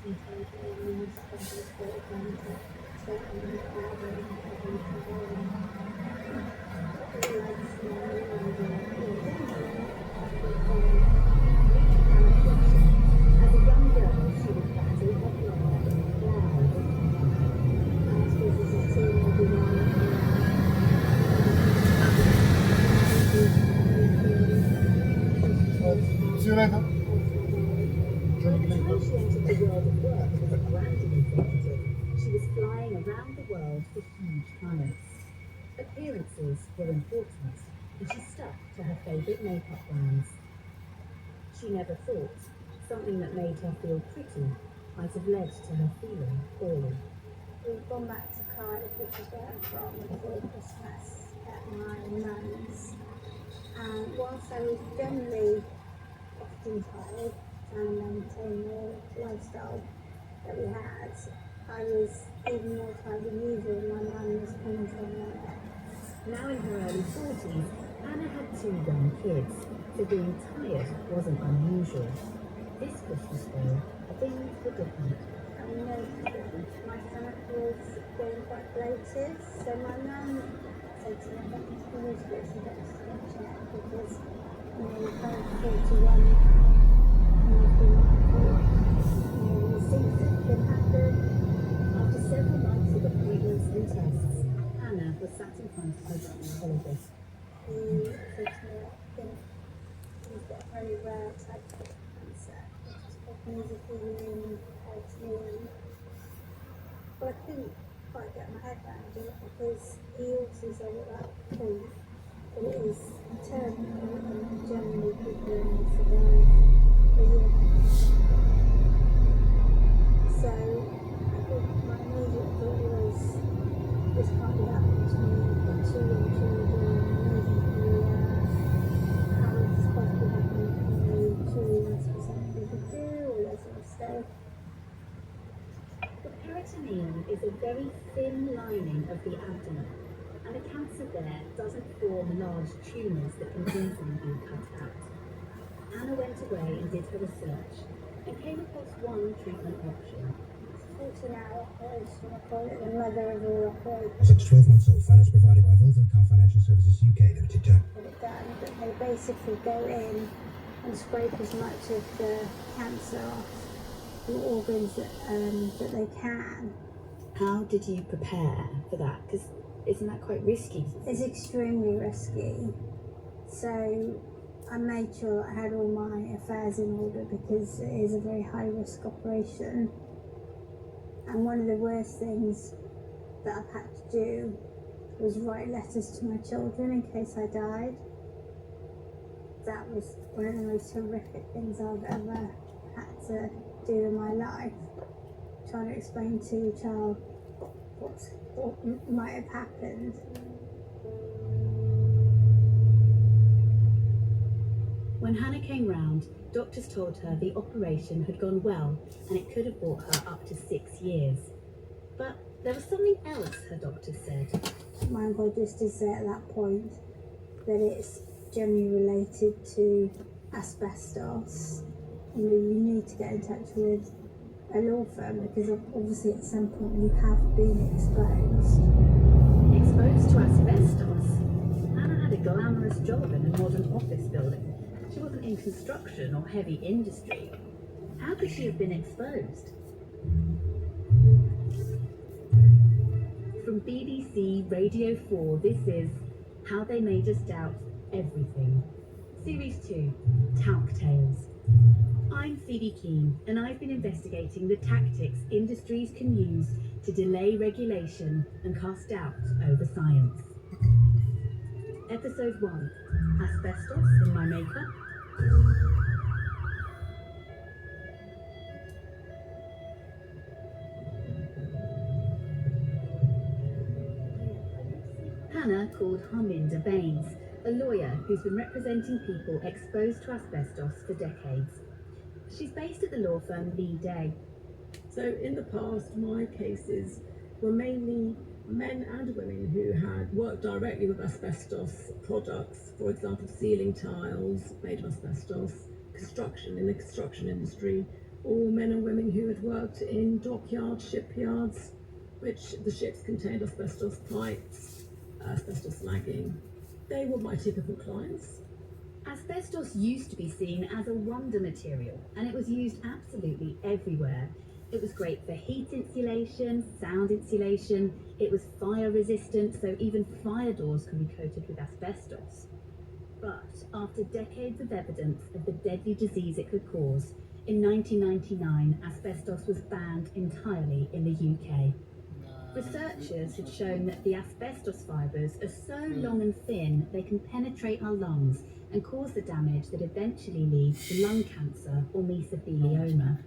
See you later. By the time she entered the world of work as a branding executive, she was flying around the world for huge clients. Appearances were important, and she stuck to her favourite makeup brands. She never thought something that made her feel pretty might have led to her feeling poorly. We've gone back to Cardiff, which is where I'm from, before Christmas at my mum's. And whilst I was generally often tired, trying to maintain the lifestyle that we had, I was even more tired than usual. My mum was coming to me. Now in her early 40s, Anna had 2 young kids, so being tired wasn't unusual. This Christmas though, things were different. I noticed my stomach was going quite bloated, so my mum said to me, I think you need to get some doctor's check because you're kind of 41 and you've been the things that can happen. After several months of appointments and tests, Anna was sat in front of her gynecologist. He said to me, I think you've got a very rare type of cancer, which is called mesothelioma peritoneum. But I couldn't quite get my head around it because he also said at that point that it is terminal and generally people only survive a year. So I think my immediate thought was, this can't be happening to me. I've got 2 young children, mesothelioma. How is this possibly happening to me? Surely there must be something we could do, or there's a mistake. The peritoneum is a very thin lining of the abdomen, and a cancer there doesn't form large tumours that can easily be cut out. Anna went away and did her research and came across one treatment option. 14-hour operation, I call it the mother of all operations. As it's 12 months old, finance provided by Volvo Financial Services UK Limited. Get it done, but they basically go in and scrape as much of the cancer off the organs that they can. How did you prepare for that? Because isn't that quite risky? It's extremely risky. So I made sure I had all my affairs in order because it is a very high risk operation. And one of the worst things that I've had to do was write letters to my children in case I died. That was one of the most horrific things I've ever had to do in my life. Trying to explain to your child what might have happened. When Hannah came round, doctors told her the operation had gone well and it could have brought her up to 6 years. But there was something else her doctor said. My oncologist did say at that point that it's generally related to asbestos. You need to get in touch with a law firm because obviously at some point you have been exposed. Exposed to asbestos? Hannah had a glamorous job in a modern office building. She wasn't in construction or heavy industry. How could she have been exposed? From BBC Radio 4, this is How They Made Us Doubt Everything. Series 2, Talc Tales. I'm Phoebe Keane, and I've been investigating the tactics industries can use to delay regulation and cast doubt over science. Episode 1, Asbestos in My Makeup. Hannah called Harminder Baines, a lawyer who's been representing people exposed to asbestos for decades. She's based at the law firm Lee Day. So in the past, my cases were mainly men and women who had worked directly with asbestos products, for example, ceiling tiles made of asbestos, construction in the construction industry, or men and women who had worked in dockyards, shipyards, which the ships contained asbestos pipes, asbestos slagging. They were my typical clients. Asbestos used to be seen as a wonder material, and it was used absolutely everywhere. It was great for heat insulation, sound insulation, it was fire resistant, so even fire doors can be coated with asbestos. But after decades of evidence of the deadly disease it could cause, in 1999 asbestos was banned entirely in the UK. Researchers had shown that the asbestos fibres are so long and thin they can penetrate our lungs and cause the damage that eventually leads to lung cancer or mesothelioma.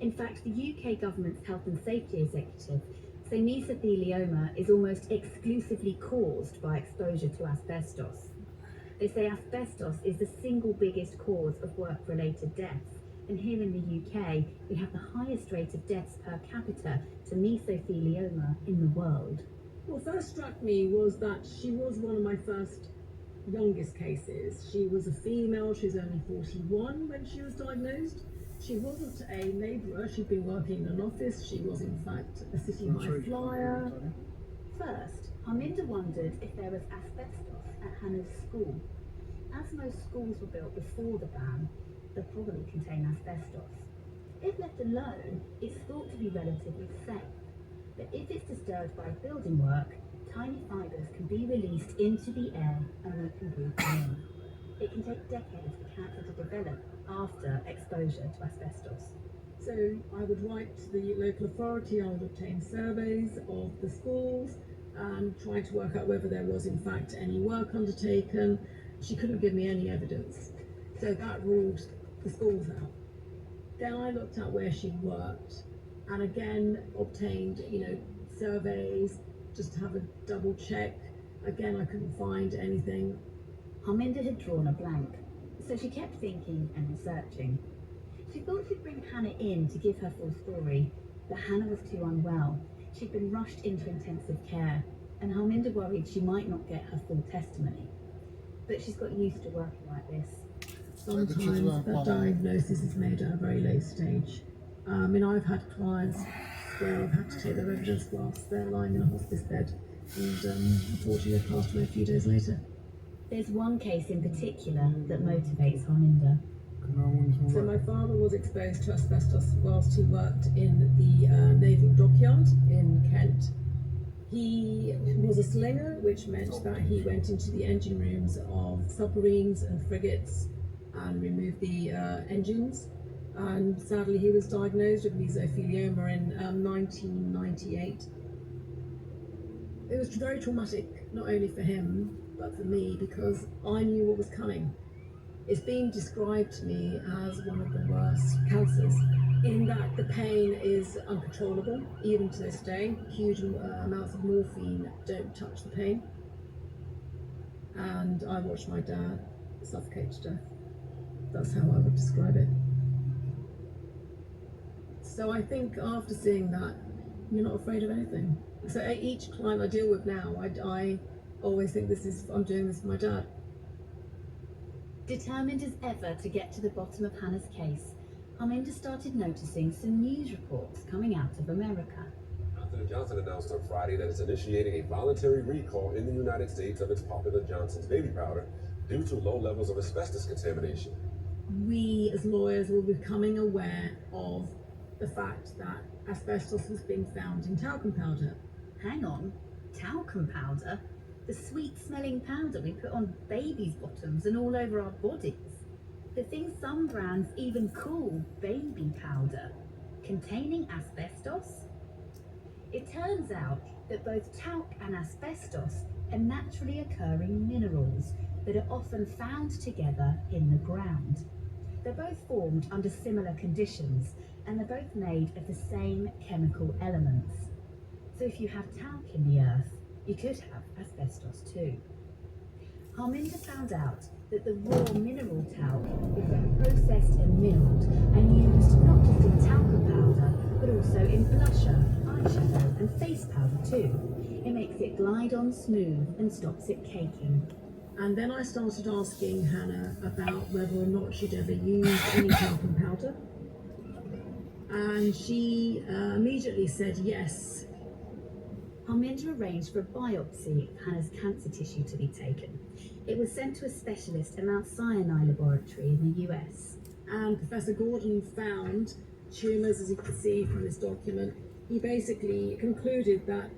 In fact, the UK government's health and safety executive say mesothelioma is almost exclusively caused by exposure to asbestos. They say asbestos is the single biggest cause of work-related deaths, and here in the UK, we have the highest rate of deaths per capita to mesothelioma in the world. What first struck me was that she was one of my first youngest cases. She was a female, she was only 41 when she was diagnosed. She wasn't a labourer, she'd been working in an office, she was in fact a city high flyer. First, Harminder wondered if there was asbestos at Hannah's school. As most schools were built before the ban, they probably contain asbestos. If left alone, it's thought to be relatively safe. But if it's disturbed by building work, tiny fibres can be released into the air and we can breathe them in. It can take decades for cancer to develop after exposure to asbestos. So I would write to the local authority, I would obtain surveys of the schools and try to work out whether there was in fact any work undertaken. She couldn't give me any evidence, so that ruled the schools out. Then I looked at where she worked and again obtained, surveys just to have a double check. Again, I couldn't find anything. Harminder had drawn a blank, so she kept thinking and researching. She thought she'd bring Hannah in to give her full story, but Hannah was too unwell. She'd been rushed into intensive care, and Harminder worried she might not get her full testimony. But she's got used to working like this. Sometimes the diagnosis is made at a very late stage. I've had clients where I've had to take their evidence whilst they're lying in a hospice bed, and unfortunately they passed away a few days later. There's one case in particular that motivates Harminder. So my father was exposed to asbestos whilst he worked in the naval dockyard in Kent. He was a slinger, which meant that he went into the engine rooms of submarines and frigates and removed the engines. And sadly, he was diagnosed with mesothelioma in 1998. It was very traumatic, not only for him, but for me, because I knew what was coming. It's been described to me as one of the worst cancers, in that the pain is uncontrollable, even to this day. Huge amounts of morphine don't touch the pain. And I watched my dad suffocate to death. That's how I would describe it. So I think after seeing that, you're not afraid of anything. So each client I deal with now, I always think I'm doing this for my dad. Determined as ever to get to the bottom of Hannah's case, Harminder started noticing some news reports coming out of America. Johnson & Johnson announced on Friday that it's initiating a voluntary recall in the United States of its popular Johnson's baby powder due to low levels of asbestos contamination. We as lawyers were becoming aware of the fact that asbestos was being found in talcum powder. Hang on, talcum powder? The sweet-smelling powder we put on babies' bottoms and all over our bodies. The thing some brands even call baby powder, containing asbestos? It turns out that both talc and asbestos are naturally occurring minerals that are often found together in the ground. They're both formed under similar conditions, and they're both made of the same chemical elements. So if you have talc in the earth, you could have asbestos too. Harminder found out that the raw mineral talc is then processed and milled and used not just in talcum powder, but also in blusher, eyeshadow and face powder too. It makes it glide on smooth and stops it caking. And then I started asking Hannah about whether or not she'd ever used any talcum powder. and she immediately said yes. Parminder arranged for a biopsy of Hannah's cancer tissue to be taken. It was sent to a specialist at Mount Sinai Laboratory in the US. And Professor Gordon found tumours, as you can see from this document. He basically concluded that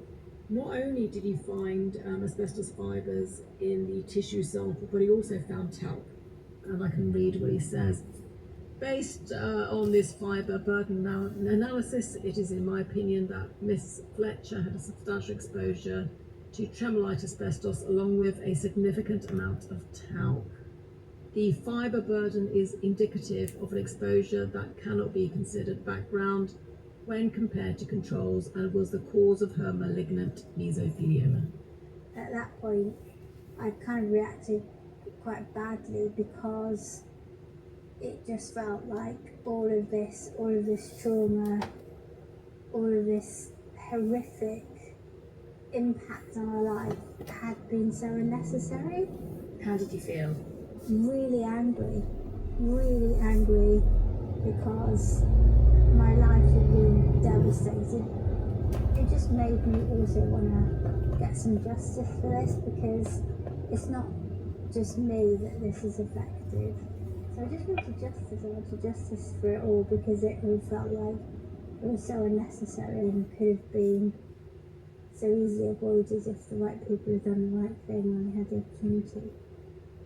not only did he find asbestos fibres in the tissue sample, but he also found talc. And I can read what he says. Based on this fibre burden analysis, it is in my opinion that Miss Fletcher had a substantial exposure to tremolite asbestos along with a significant amount of talc. The fibre burden is indicative of an exposure that cannot be considered background when compared to controls and was the cause of her malignant mesothelioma. At that point, I kind of reacted quite badly because it just felt like all of this trauma, all of this horrific impact on our life had been so unnecessary. How did you feel? Really angry because my life had been devastated. It just made me also want to get some justice for this, because it's not just me that this has affected. So I just wanted justice for it all, because it all felt like it was so unnecessary and could have been so easily avoided if the right people had done the right thing when they had the opportunity.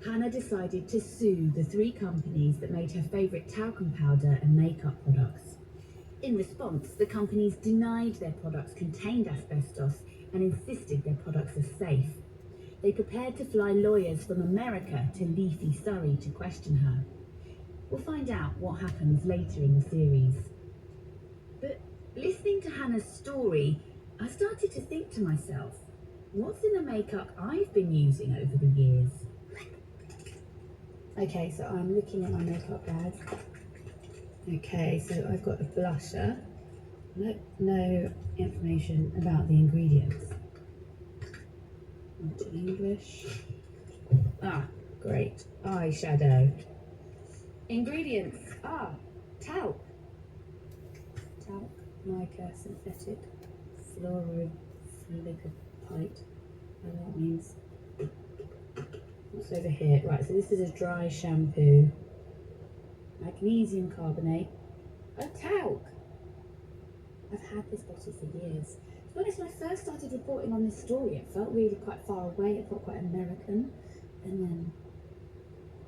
Hannah decided to sue the 3 companies that made her favourite talcum powder and makeup products. In response, the companies denied their products contained asbestos and insisted their products are safe. They prepared to fly lawyers from America to leafy Surrey to question her. We'll find out what happens later in the series. But listening to Hannah's story, I started to think to myself, what's in the makeup I've been using over the years? Okay, so I'm looking at my makeup bag. Okay, so I've got a blusher. No information about the ingredients. Not in English. Ah, great. Eyeshadow. Ingredients. Talc. Talc, mica, synthetic, fluorophilipite. I don't know what that means. What's over here? Right, so this is a dry shampoo. Magnesium carbonate. Talc. I've had this bottle for years. To be honest, when I first started reporting on this story, it felt really quite far away. It felt quite American. And then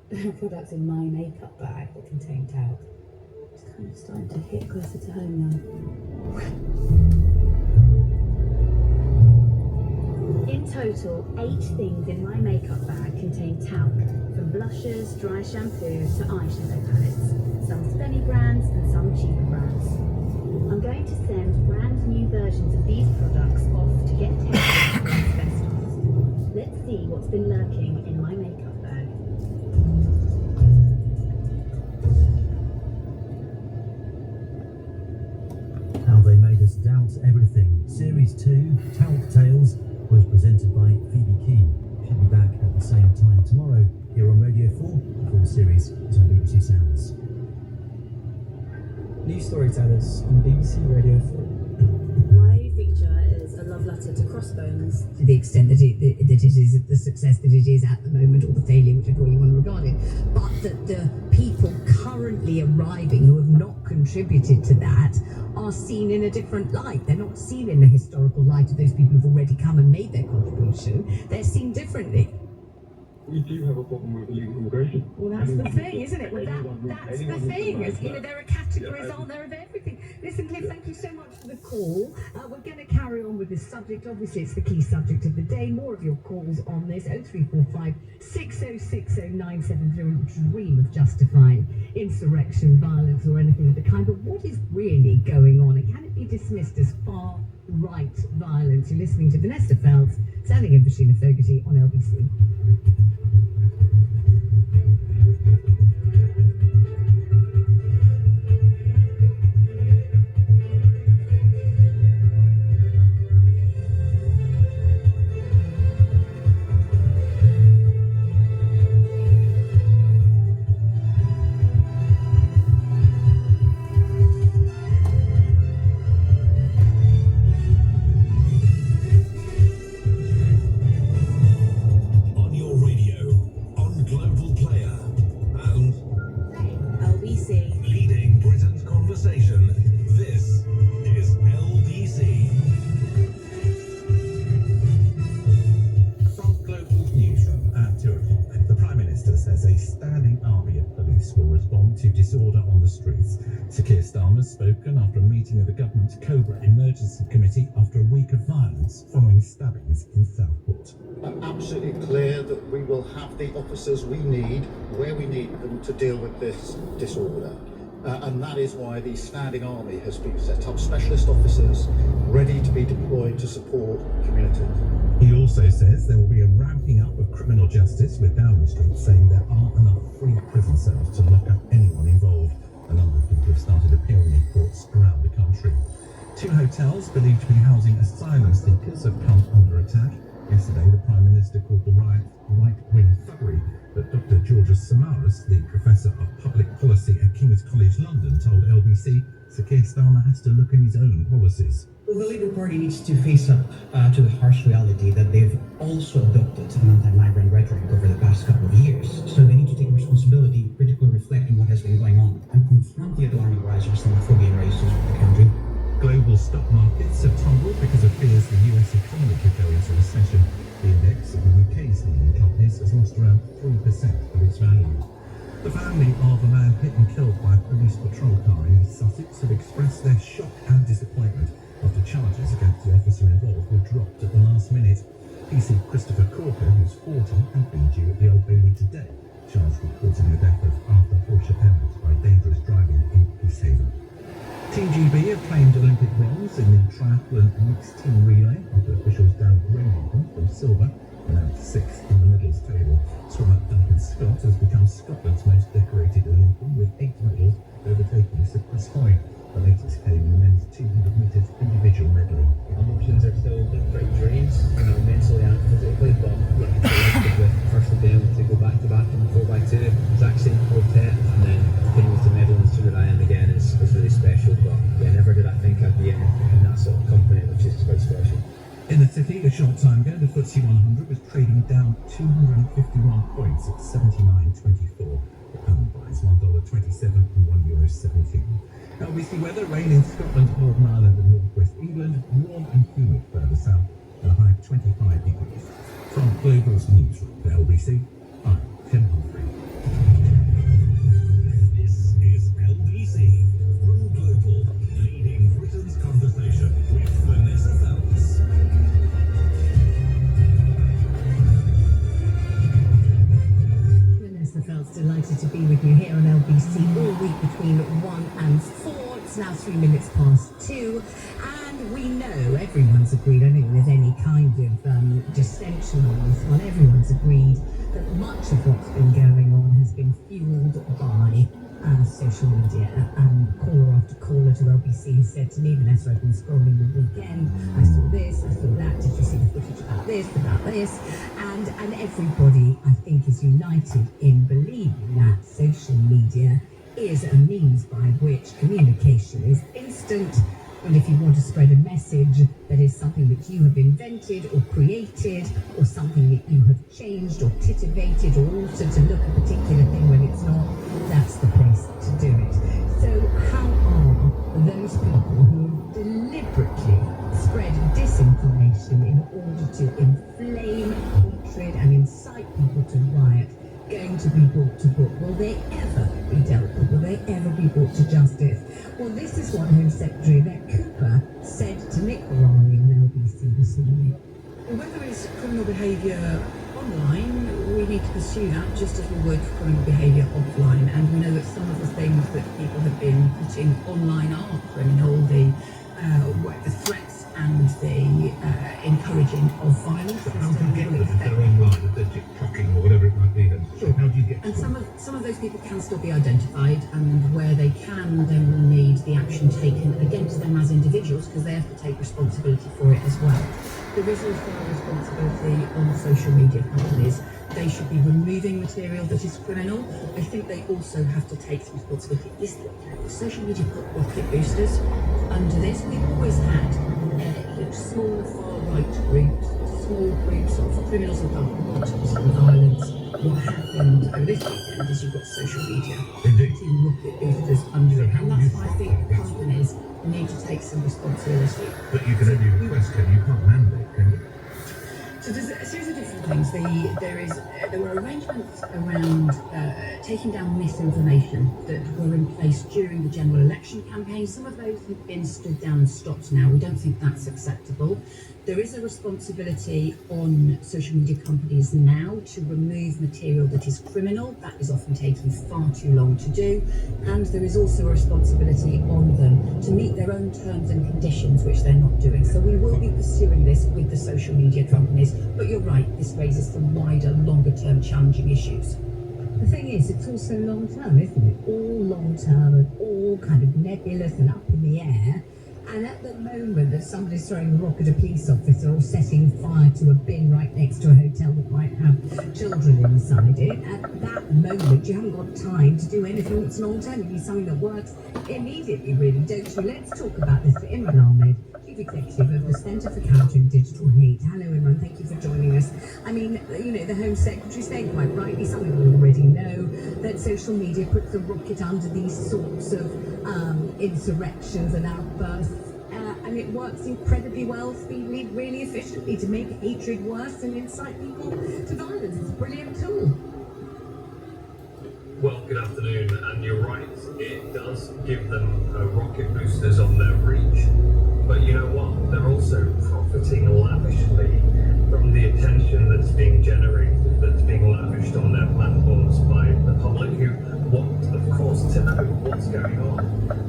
there are products in my makeup bag that contain talc. It's kind of starting to hit closer to home now. In total, 8 things in my makeup bag contain talc, from blushes, dry shampoo to eyeshadow palettes, some spenny brands and some cheaper brands. I'm going to send brand new versions of these products off to get tested for asbestos. Let's see what's been lurking in my makeup bag. How They Made Us Doubt Everything. Series 2, Talc Tales, was presented by Phoebe Keane. She'll be back at the same time tomorrow here on Radio 4. The full series is on BBC Sounds. New Storytellers on BBC Radio 4. My feature is a love letter to Crossbones. To the extent that it is the success that it is at the moment, or the failure, whichever way you want to regard it, but that the people currently arriving who have not contributed to that are seen in a different light. They're not seen in the historical light of those people who've already come and made their contribution. They're seen differently. We do have a problem with illegal immigration. Well, that's the thing, isn't it? Well, that's the thing. There are categories, aren't there, of everything. Listen, Cliff, thank you so much for the call. We're going to carry on with this subject. Obviously, it's the key subject of the day. More of your calls on this. 0345 6060 973. We don't dream of justifying insurrection, violence, or anything of the kind. But what is really going on? And can it be dismissed as far-right violence? You're listening to Vanessa Feltz, standing in for Sheila Fogarty on LBC. disorder on the streets. Sir Keir Starmer's spoken after a meeting of the government's Cobra Emergency Committee after a week of violence following stabbings in Southport. I'm absolutely clear that we will have the officers we need, where we need them to deal with this disorder. And that is why the standing army has been set up, specialist officers ready to be deployed to support communities. He also says there will be a ramping up of criminal justice, with Downing Street saying there aren't enough free prison cells to lock up anyone involved. A number of people have started appearing in courts around the country. 2 hotels believed to be housing asylum seekers have come under attack. Yesterday, the Prime Minister called the riot right-wing thuggery, but Dr. Georgios Samaras, the Professor of Public Policy at King's College London, told LBC Sir Keir Starmer has to look at his own policies. Well, the Labour Party needs to face up to the harsh reality that they've also adopted an anti-migrant rhetoric over the past couple of years. So they need to take responsibility, critically reflect on what has been going on, and confront the alarming rise of Islamophobia and racism in the country. Global stock markets have tumbled because of fears the US economy could go into recession. The index of the UK's leading companies has lost around 3% of its value. The family of a man hit and killed by a police patrol car in East Sussex have expressed their shock and disappointment after charges against the officer involved were dropped at the last minute. PC Christopher Corker, who's 40, had been due at the Old Bailey today, charged with causing the death of Arthur Horsher Emmett by dangerous driving in Peacehaven. Team GB have claimed Olympic bronze in the triathlon mixed team relay after officials downgraded them from silver and out 6th in the medals table. Swimmer Duncan Scott has become Scotland's most decorated Olympian with 8 medals, overtaking Sir Chris Hoy. The latest came in the men's 200 metres individual medley. Emotions are still pretty drained, mentally and physically, but delighted with firstly being able to go back to back in the 4x2, exact same quartet, and then being with the medal in Summer Ryan again is really special. But yeah, never did I think I'd be in that sort of company, which is quite special. In the city, a short time ago, the FTSE 100 was trading down 251 points at 79.24. The pound buys $1.27 and €1.17. LBC weather: rain in Scotland, Northern Ireland and northwest England, warm and humid further south, and a high of 25 degrees. From Global's newsroom for LBC, I'm Tim Humphrey. This is LBC from Global, leading Britain's conversation with Vanessa Phelps. Vanessa Phelps, delighted to be with you here on LBC all week between 1 and 4. It's now 3 minutes past 2, and we know everyone's agreed. I don't think there's any kind of dissension on this one. Everyone's agreed that much of what's been going on has been fueled by social media. Caller after caller to LBC has said to me, Vanessa, I've been scrolling the weekend, I saw this, I saw that, did you see the footage about this, and everybody, I think, is united in believing that social media is a means by which communication is instant, and if you want to spread a message that is something that you have invented or created, or something that you have changed or titivated or altered to look a particular thing when it's not, that's the place to do it. So how are those people who deliberately spread disinformation in order to inflame hatred and incite people to riot going to be brought to book? Will they ever be dealt with? Will they ever be brought to justice? Well, this is what Home Secretary Yvette Cooper said to Nick Ferrari on LBC this morning. Whether it's criminal behaviour online, we need to pursue that just as we would criminal behaviour offline. And we know that some of the things that people have been putting online are criminal. The threats and the encouraging of violence. How do you get them if they're online, if they're TikToking or whatever it might be? Then sure. How do you get? And some of those people can still be identified, and where they can, then we'll need the action taken against them as individuals, because they have to take responsibility for it as well. There is also a responsibility on social media companies. They should be removing material that is criminal. I think they also have to take some responsibility. Social media put rocket boosters under this. We've always had small far-right groups, small groups of criminals and violence. What happened over this weekend is you've got social media putting rocket boosters under it. And that's why I think companies need to take some responsibility. But you can only request, can you? You can't mandate, can you? So there's a series of different things. things. There were arrangements around taking down misinformation that were in place during the general election campaign. Some of those have been stood down and stopped now. We don't think that's acceptable. There is a responsibility on social media companies now to remove material that is criminal. That is often taking far too long to do. And there is also a responsibility on them to meet their own terms and conditions, which they're not doing. So we will be pursuing this with the social media companies. But you're right, this raises some wider, longer-term challenging issues. The thing is, it's also long-term, isn't it? All long-term and all kind of nebulous and up in the air. And at the moment that somebody's throwing a rock at a police officer or setting fire to a bin right next to a hotel that might have children inside it, at that moment you haven't got time to do anything that's long-term. You need something that works immediately, really, don't you? Let's talk about this for Imran Ahmed, Chief Executive of the Centre for Countering Digital Hate. Hello, Imran, thank you for joining us. I mean, you know, the Home Secretary saying quite rightly, something we already know, that social media puts a rocket under these sorts of insurrections and outbursts. And it works incredibly well, speedily, really efficiently to make hatred worse and incite people to violence. It's a brilliant tool. Well, good afternoon, and you're right, it does give them rocket boosters on their reach. But you know what? They're also profiting lavishly from the attention that's being generated, that's being lavished on their platforms by the public who want, of course, to know what's going on.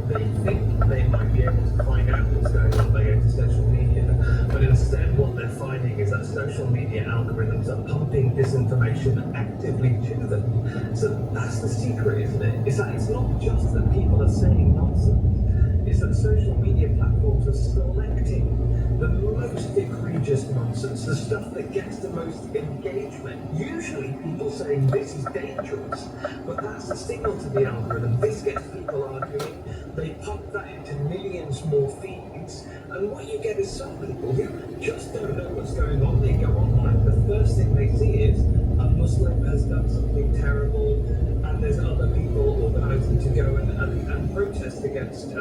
They think they might be able to find out what's going on by going to social media, but instead what they're finding is that social media algorithms are pumping disinformation actively to them. So that's the secret, isn't it? Is that it's not just that people are saying nonsense, it's that social media platforms are selecting the most egregious nonsense, the stuff that gets the most engagement. Usually people saying this is dangerous, but that's a signal to the algorithm. This gets people arguing. They pump that into millions more feeds, and what you get is some people who just don't know what's going on. They go online, the first thing they see is a Muslim has done something terrible, and there's other people organising to go and protest against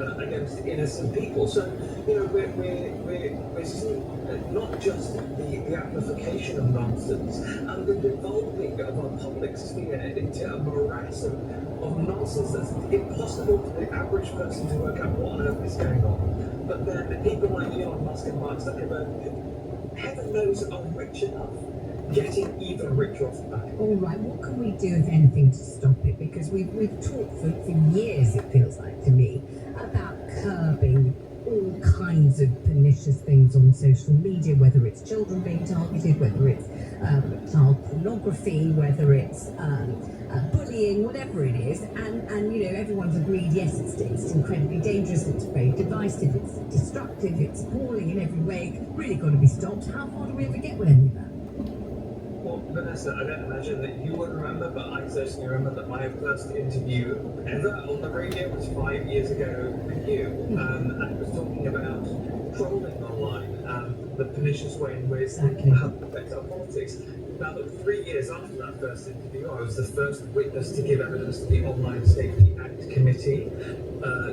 innocent people. So, you know, we're seeing not just the amplification of nonsense and the devolving of our public sphere into a morass of nonsense that's impossible for the average person to work out what on earth is going on. But then people like Elon Musk and Mark Zuckerberg, heaven knows, are rich enough, getting even richer off the back. All right, what can we do, if anything, to stop it? Because we've talked for years, it feels like to me, about curbing all kinds of pernicious things on social media, whether it's children being targeted, whether it's child pornography, whether it's bullying, whatever it is, and you know, everyone's agreed, yes, it's incredibly dangerous, it's very divisive, it's destructive, it's appalling in every way, really got to be stopped. How far do we ever get with any of that? Well, Vanessa, I don't imagine that you would remember, but I certainly remember that my first interview ever on the radio was 5 years ago with you, and it was talking about trolling online and the pernicious way in which it affects our politics. Now, look, 3 years after that first interview, I was the first witness to give evidence to the Online Safety Act Committee.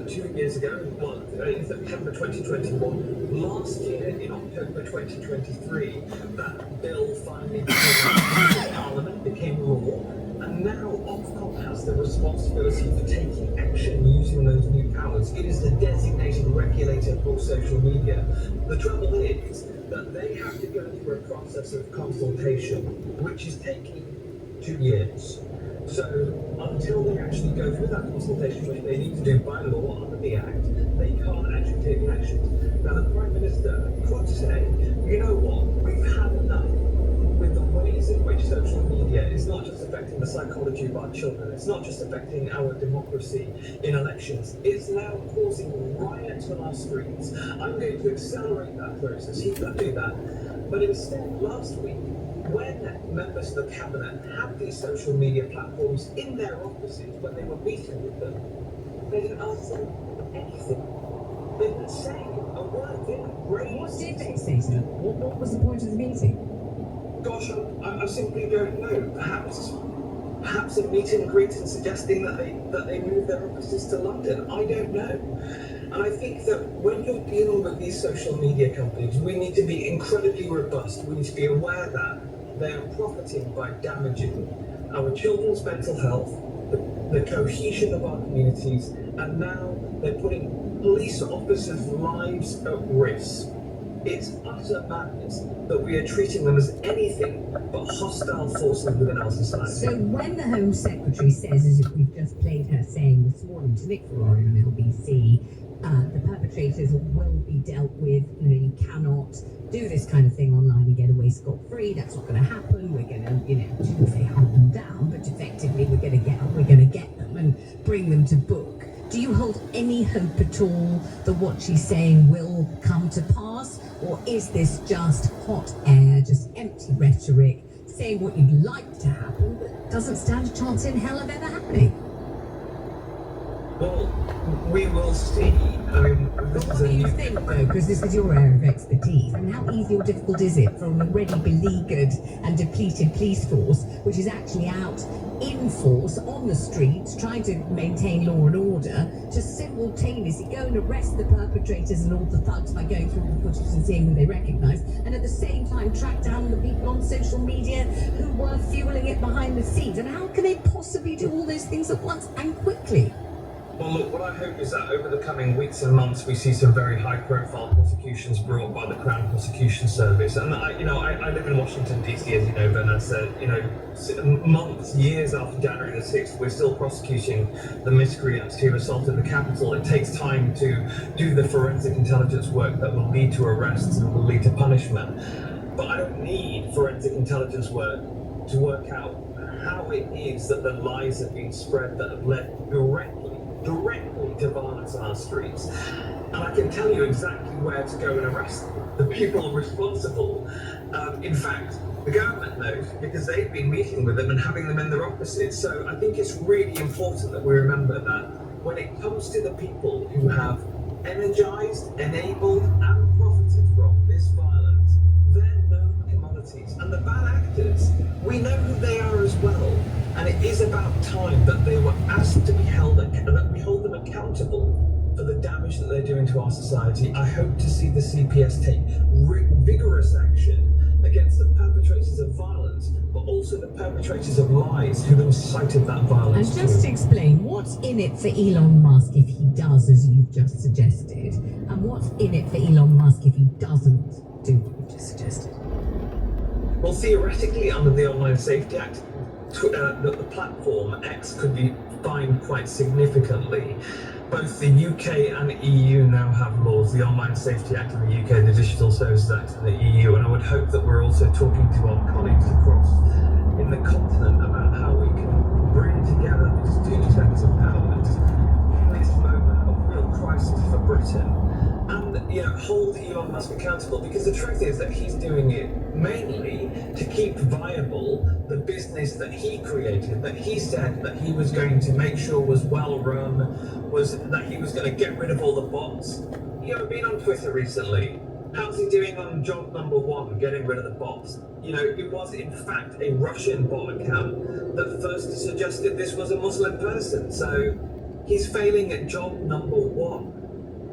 2 years ago, in September 2021, last year in October 2023, that bill finally became Parliament, became law, and now Ofcom has the responsibility for taking action using those new powers. It is the designated regulator for social media. The trouble is that they have to go through a process of consultation, which is taking 2 years. So until they actually go through that consultation, which they need to do by law under the Act, they can't actually take action. Now the Prime Minister could say, you know what, we've had enough with the ways in which social media is not just affecting the psychology of our children, it's not just affecting our democracy in elections, it's now causing riots on our streets. I'm going to accelerate that process. He could do that. But instead, last week, when members of the cabinet had these social media platforms in their offices when they were meeting with them, they didn't ask them anything. They didn't say a word. They didn't raise. What did they say to them? What was the point of the meeting? Gosh, I simply don't know. Perhaps a meet and greet and suggesting that they move their offices to London. I don't know. And I think that when you're dealing with these social media companies, we need to be incredibly robust. We need to be aware that they are profiting by damaging our children's mental health, the cohesion of our communities, and now they're putting police officers' lives at risk. It's utter madness that we are treating them as anything but hostile forces within our society. So when the Home Secretary says, as we've just played her saying this morning to Nick Ferrari on LBC, the perpetrators will be dealt with, you cannot do this kind of thing online and get away scot-free, that's not going to happen, we're going to, I shouldn't say hunt them down, but effectively we're going to get them and bring them to book. Do you hold any hope at all that what she's saying will come to pass? Or is this just hot air, just empty rhetoric, saying what you'd like to happen, but doesn't stand a chance in hell of ever happening? Well, we will see. I mean, what do you think, though? Because this is your area of expertise. And how easy or difficult is it for an already beleaguered and depleted police force, which is actually out in force on the streets, trying to maintain law and order, to simultaneously go and arrest the perpetrators and all the thugs by going through the footage and seeing who they recognise, and at the same time track down the people on social media who were fueling it behind the scenes? And how can they possibly do all those things at once and quickly? Well, look, what I hope is that over the coming weeks and months, we see some very high-profile prosecutions brought by the Crown Prosecution Service. And I live in Washington D.C., as you know, Vanessa. Months, years after January the 6th, we're still prosecuting the miscreants who assaulted the Capitol. It takes time to do the forensic intelligence work that will lead to arrests and will lead to punishment. But I don't need forensic intelligence work to work out how it is that the lies have been spread that have led directly to violence on our streets. And I can tell you exactly where to go and arrest the people responsible. In fact, the government knows because they've been meeting with them and having them in their offices. So I think it's really important that we remember that when it comes to the people who have energized, enabled, and profited from this violence, they're known commodities. And the bad actors, we know who they are as well. And it is about time that they were asked to be held, that we hold them accountable for the damage that they're doing to our society. I hope to see the CPS take vigorous action against the perpetrators of violence, but also the perpetrators of lies who incited that violence. And just to explain, what's in it for Elon Musk if he does as you've just suggested? And what's in it for Elon Musk if he doesn't do what you've just suggested? Well, theoretically, under the Online Safety Act, the platform X could be fined quite significantly. Both the UK and EU now have laws, the Online Safety Act in the UK, the Digital Services Act in the EU, and I would hope that we're also talking to our colleagues across in the continent about how we can bring together these two sets of powers in this moment of real crisis for Britain, and hold Elon Musk accountable, because the truth is that he's doing it mainly to keep viable the business that he created, that he said that he was going to make sure was well run, was that he was going to get rid of all the bots. I've been on Twitter recently. How's he doing on job number 1, getting rid of the bots? It was in fact a Russian bot account that first suggested this was a Muslim person. So he's failing at job number 1.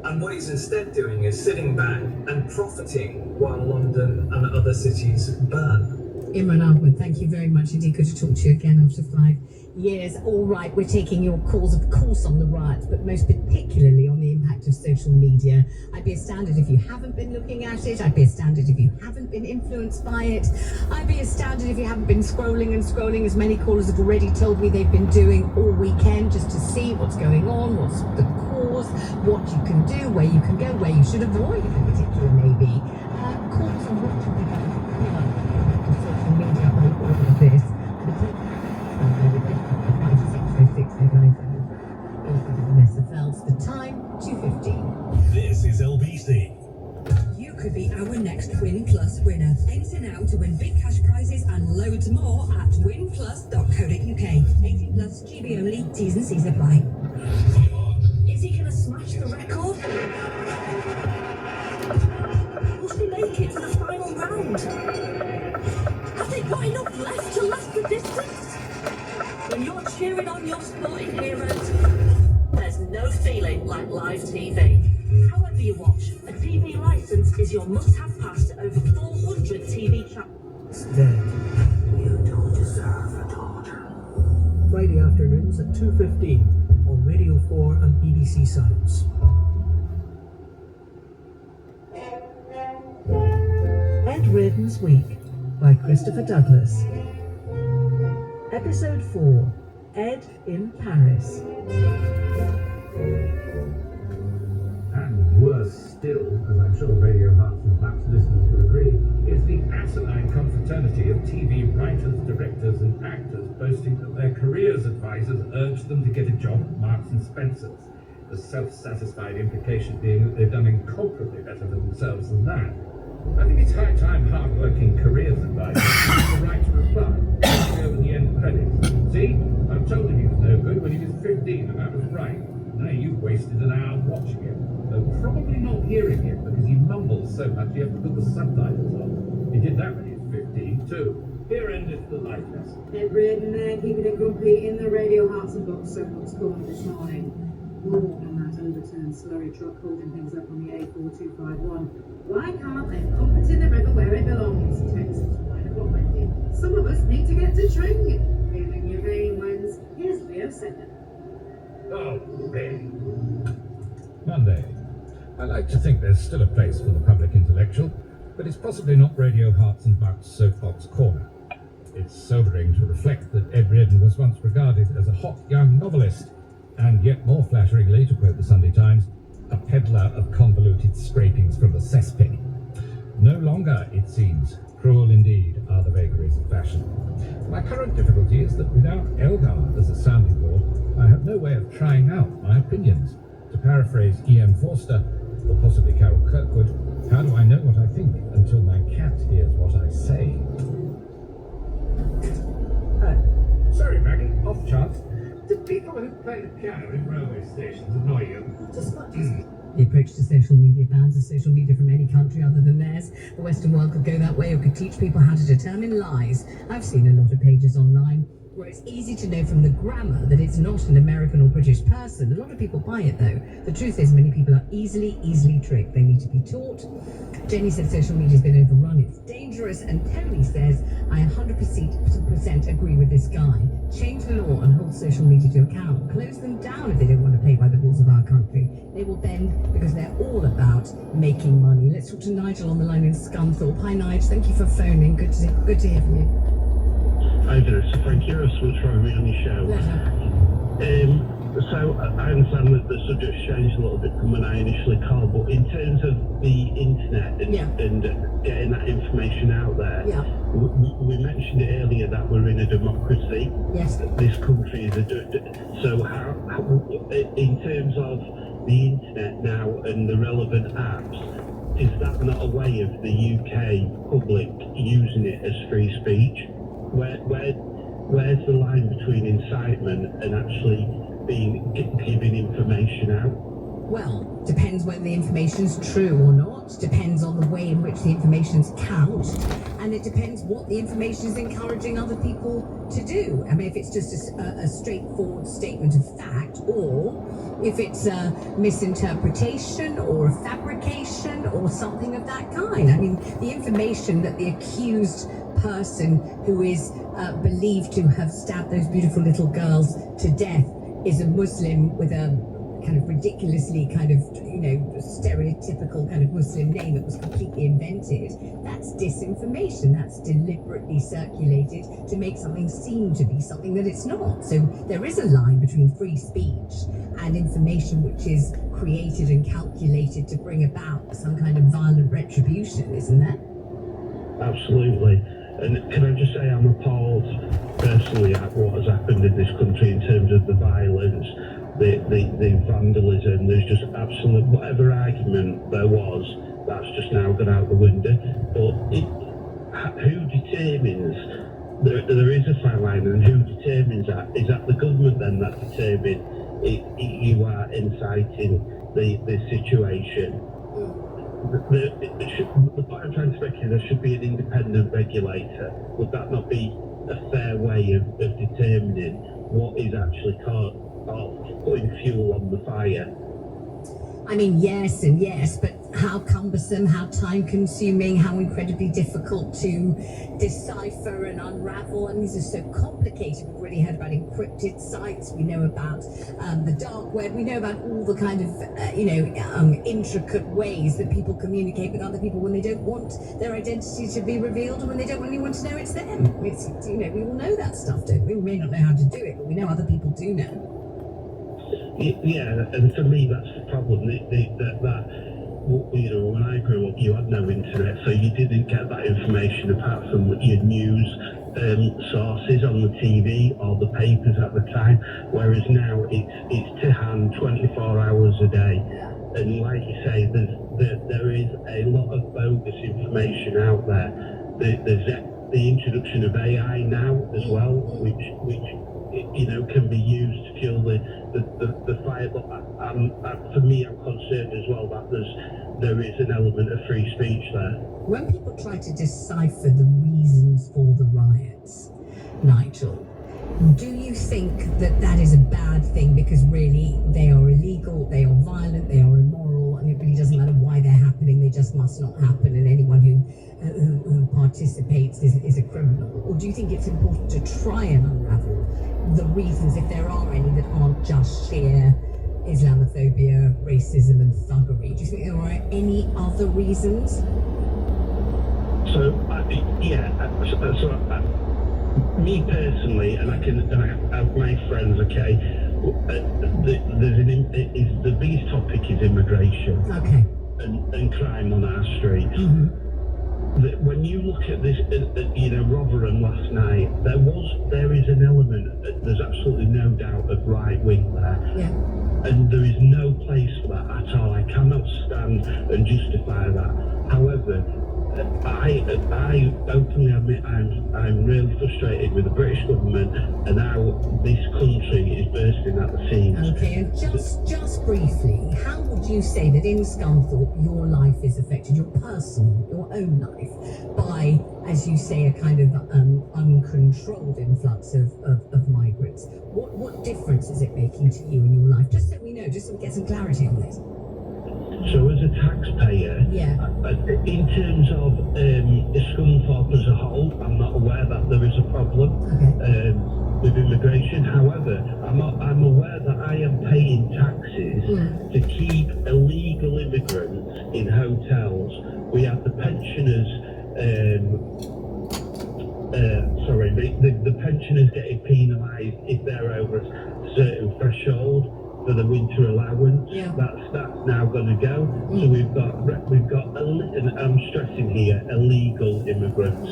And what he's instead doing is sitting back and profiting while London and other cities burn. Imran Ahmed, thank you very much indeed. Good to talk to you again after 5 years. All right, we're taking your calls, of course, on the riots, but most particularly on the impact of social media. I'd be astounded if you haven't been looking at it. I'd be astounded if you haven't been influenced by it. I'd be astounded if you haven't been scrolling and scrolling, as many callers have already told me they've been doing all weekend, just to see what's going on, what's the cause, what you can do, where you can go, where you should avoid in particular, maybe. Calls on what should be done on social media on all of this. Vanessa Phelps, the time 2:15. This is LBC. You could be our next Win Plus winner. Enter now to win big cash prizes and loads more at winplus.co.uk. 18 plus, GB only, T's and C's apply. Is he going to smash the record? Will she make it to the final round? Have they got enough left to last the distance? When you're cheering on your sporting heroes, there's no feeling like live TV. However you watch, a TV licence is your must-have pass to over 400 TV channels. There. 2:15 on Radio 4 and BBC Sounds. Ed Reardon's Week by Christopher Douglas. Episode 4, Ed in Paris. And worse still, as I'm sure Radio Hearts and Maps listeners will agree, is the asinine confraternity of TV writers, directors and actors boasting that their careers advisors urged them to get a job at Marks and Spencer's, the self-satisfied implication being that they've done incomparably better for themselves than that. I think it's high time hard-working careers advisors have the right to reply, especially over the end credits. See, I told him he was no good when he was 15, and that was right. Now you've wasted an hour watching it, though probably not hearing it because he mumbles so much you have to put the subtitles on. He did that when he was 15 too. Here endeth the life lesson. Ed Reardon there, keeping it grumpy in the Radio Hearts and Books Soapbox corner this morning. More on that overturned slurry truck holding things up on the A4251. Why can't they pump it in the river where it belongs? Text 9 o'clock Wendy. Some of us need to get to training. Feeling your vein wins. Here's Leo Sender. Oh, Ben. Monday. I like to think there's still a place for the public intellectual, but it's possibly not Radio Hearts and Bucks Soapbox Corner. It's sobering to reflect that Ed Reardon was once regarded as a hot young novelist, and yet more flatteringly, to quote the Sunday Times, a peddler of convoluted scrapings from the cesspit. No longer, it seems. Cruel indeed are the vagaries of fashion. My current difficulty is that without Elgar as a sounding board, I have no way of trying out my opinions. To paraphrase E.M. Forster, or possibly Carol Kirkwood, how do I know what I think until my cat hears what I say? Sorry, Maggie, off chance. Do people who play the piano in railway stations annoy you? The approach to social media bans is social media from any country other than theirs. The Western world could go that way or could teach people how to determine lies. I've seen a lot of pages online where it's easy to know from the grammar that it's not an American or British person. A lot of people buy it though. The truth is many people are easily tricked. They need to be taught. Jenny said social media's been overrun. It's dangerous. And Tony says, I 100% agree with this guy. Change the law and hold social media to account. Close them down if they don't want to play by the rules of our country. They will bend because they're all about making money. Let's talk to Nigel on the line in Scunthorpe. Hi Nigel, thank you for phoning. Good to hear from you. Hi there, so thank you so much for having me on your show. So I understand that the subject's changed a little bit from when I initially called, but in terms of the internet and getting that information out there, we mentioned it earlier that we're in a democracy. Yes. This country is so how in terms of the internet now and the relevant apps, is that not a way of the UK public using it as free speech? Where's the line between incitement and actually giving information out? Well, depends whether the information's true or not, depends on the way in which the information's couched, and it depends what the information is encouraging other people to do. I mean, if it's just a straightforward statement of fact, or if it's a misinterpretation or a fabrication or something of that kind. I mean, the information that the accused person who is believed to have stabbed those beautiful little girls to death is a Muslim with a kind of ridiculously stereotypical kind of Muslim name that was completely invented. That's disinformation. That's deliberately circulated to make something seem to be something that it's not. So there is a line between free speech and information which is created and calculated to bring about some kind of violent retribution, isn't there? Absolutely. And can I just say I'm appalled personally at what has happened in this country in terms of the violence, the vandalism. There's just absolute, whatever argument there was, that's just now gone out the window. But who determines, there is a fine line, and who determines that? Is that the government then that determines you are inciting the situation? The point I'm trying to make is there should be an independent regulator. Would that not be a fair way of determining what is actually putting fuel on the fire? I mean, yes and yes, but how cumbersome, how time-consuming, how incredibly difficult to decipher and unravel. I mean, these are so complicated. We've already heard about encrypted sites. We know about the dark web. We know about all the kind of, intricate ways that people communicate with other people when they don't want their identity to be revealed, or when they don't want anyone to know it's them. It's, we all know that stuff, don't we? We may not know how to do it, but we know other people do know. Yeah, and for me, that's the problem. When I grew up, you had no internet, so you didn't get that information apart from your news sources on the TV or the papers at the time. Whereas now, it's to hand 24 hours a day, and like you say, there is a lot of bogus information out there. There's the introduction of AI now as well, which can be used to fuel the fire. But for me, I'm concerned as well that there is an element of free speech there. When people try to decipher the reasons for the riots, Nigel, do you think that is a bad thing because really they are illegal, they are violent, they are immoral, and it really doesn't matter why they're happening, they just must not happen, and anyone who participates is a criminal? Or do you think it's important to try and unravel the reasons, if there are any, that aren't just sheer Islamophobia, racism and thuggery? Do you think there are any other reasons? Me personally, and I have my friends, okay, the biggest topic is immigration, okay, and crime on our streets. Mm-hmm. When you look at this, Rotherham last night, there is an element, there's absolutely no doubt of right wing there. Yeah. And there is no place for that at all. I cannot stand and justify that. However, I openly admit I'm really frustrated with the British government and how this country is bursting at the seams. Okay, and just briefly, how would you say that in Scunthorpe your life is affected, your own life, by, as you say, a kind of uncontrolled influx of migrants? What difference is it making to you in your life? Just so we know, just so we get some clarity on this. So as a taxpayer, in terms of Scunthorpe as a whole, I'm not aware that there is a problem with immigration. However, I'm aware that I am paying taxes to keep illegal immigrants in hotels. We have the pensioners, the pensioners getting penalised if they're over a certain threshold for the winter allowance. That's now going to go. So we've got and I'm stressing here, illegal immigrants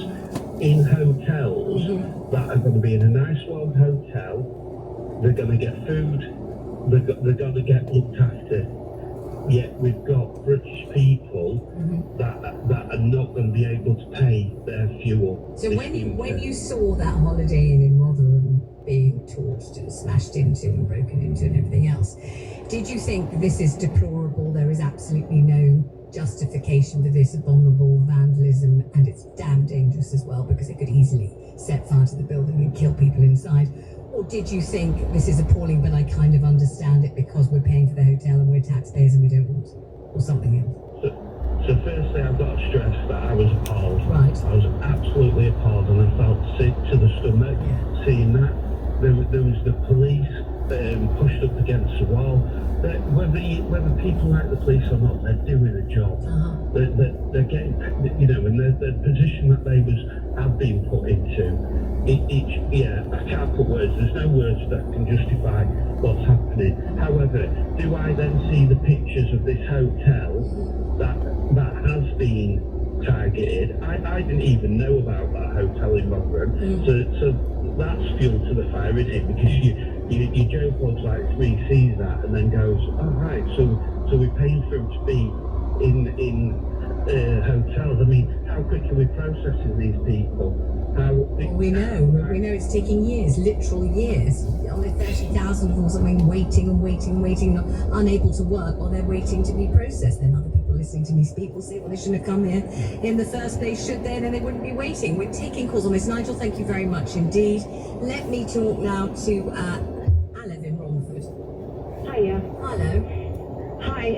in hotels that are going to be in a nice warm hotel. They're going to get food. They're going to get looked after. Yet we've got British people that are not going to be able to pay their fuel. So when you saw that Holiday Inn in Rotherham being torched and smashed into and broken into and everything else, did you think this is deplorable? There is absolutely no justification for this abominable vandalism, and it's damn dangerous as well because it could easily set fire to the building and kill people inside? Or did you think this is appalling, but I kind of understand it because we're paying for the hotel and we're taxpayers and we don't want, or something else? So firstly, I've got to stress that I was appalled. Right. I was absolutely appalled, and I felt sick to the stomach seeing that. There was the police pushed up against the wall. Whether people like the police or not, they're doing a job. They're getting, in the position that they have been put into. I can't put words. There's no words that can justify what's happening. However, do I then see the pictures of this hotel that has been targeted? I didn't even know about that hotel in Rotherham. So that's fuel to the fire, isn't it? Because your Joe Blogs like me sees that and then goes, oh right, so we're paying for them to be in hotels. I mean, how quick are we processing these people? We know it's taking years, literal years. Only 30,000 or something waiting, unable to work while they're waiting to be processed. Then other people listening to me speak will say, well, they shouldn't have come here in the first place, should they? Then they wouldn't be waiting. We're taking calls on this. Nigel, thank you very much indeed. Let me talk now to Alev in Romford. Hiya. Hello. Hi.